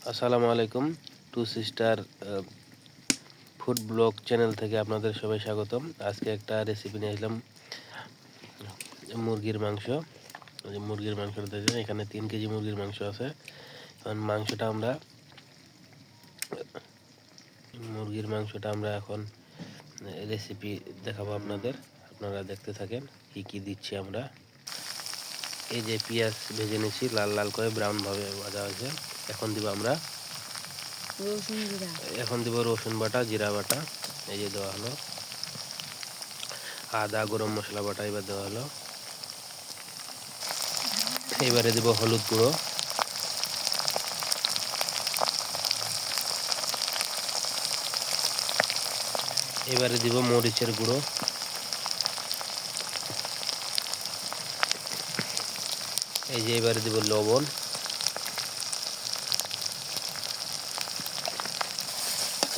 আসসালামু আলাইকুম। Two sister food blog channel থেকে আপনাদের সবাই স্বাগতম। আজকে একটা রেসিপি নিয়ে আসলাম মুরগির মাংস। মুরগির মাংসটা দেখেন, এখানে 3 কেজি মুরগির মাংস আছে। মুরগির মাংসটা আমরা এখন রেসিপি দেখাবো আপনাদের। আপনারা দেখতে থাকেন কি কি দিচ্ছি আমরা। এই যে পেঁয়াজ ভেজে নিচ্ছি, লাল লাল করে ব্রাউন ভাবে ভাজা হয়েছে। এখন দিব রসুন বাটা, জিরা বাটা, এই যে দেওয়া হলো। আদা, গরম মশলা বাটা এবার দেওয়া হলো। এবারে দিব হলুদ গুঁড়ো, এবারে দিব মরিচের গুঁড়ো, এই যে এবারে দিব লবণ,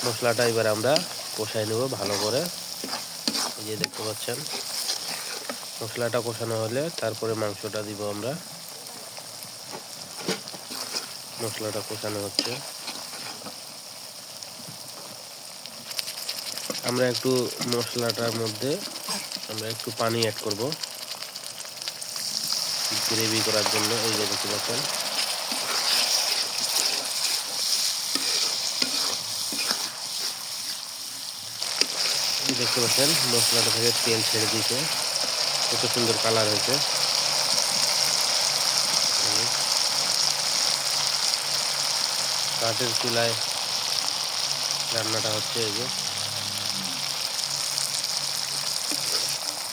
মশলাটা এবার আমরা কষাই নেব ভালো করে। এই যে দেখতে পাচ্ছেন, মশলাটা কষানো হলে তারপরে মাংসটা দিব আমরা। মশলাটা কষানো হচ্ছে, আমরা একটু মশলাটার মধ্যে আমরা একটু পানি অ্যাড করব গ্রেভি করার জন্য। এই যে দেখতে পাচ্ছেন, মশলাটা থেকে তেল ছেড়ে দিয়েছে, কত সুন্দর কালার হয়েছে। কাঠের চুলায় রান্নাটা হচ্ছে। এই যে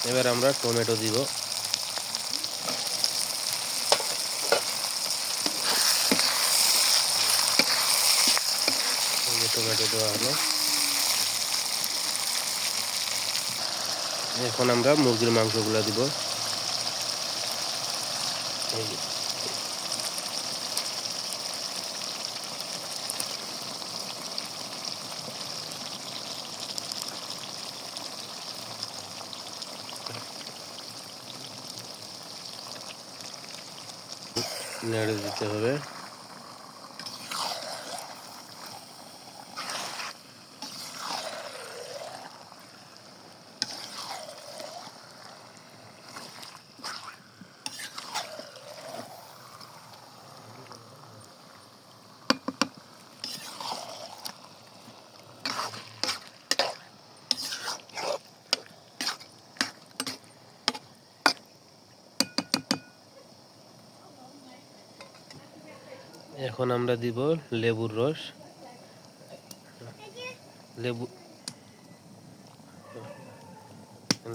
এবার আমরা টমেটো দিব। টমেটো দেওয়া হলো। এখন আমরা মুরগির মাংসগুলো দিব। নেড়ে দিতে হবে। এখন আমরা দিব লেবুর রস।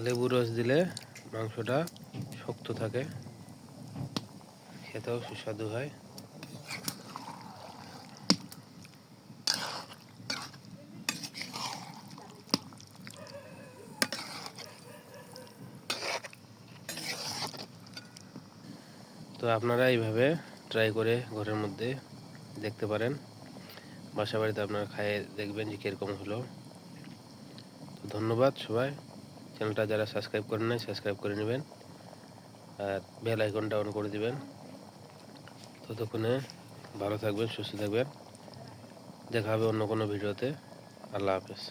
লেবুর রস দিলে মাংসটা শক্ত থাকে, খেতেও সুস্বাদু হয়। তো আপনারা এইভাবে ট্রাই করে ঘরের মধ্যে দেখতে পারেন। বাসা বাড়িতে আপনারা খাইয়ে দেখবেন যে কীরকম হলো। তো ধন্যবাদ সবাই। চ্যানেলটা যারা সাবস্ক্রাইব করেন নাই, সাবস্ক্রাইব করে নেবেন আর বেল আইকনটা অন করে দিবেন। ততক্ষণে ভালো থাকবেন, সুস্থ থাকবেন। দেখা হবে অন্য কোনো ভিডিওতে। আল্লাহ হাফেজ।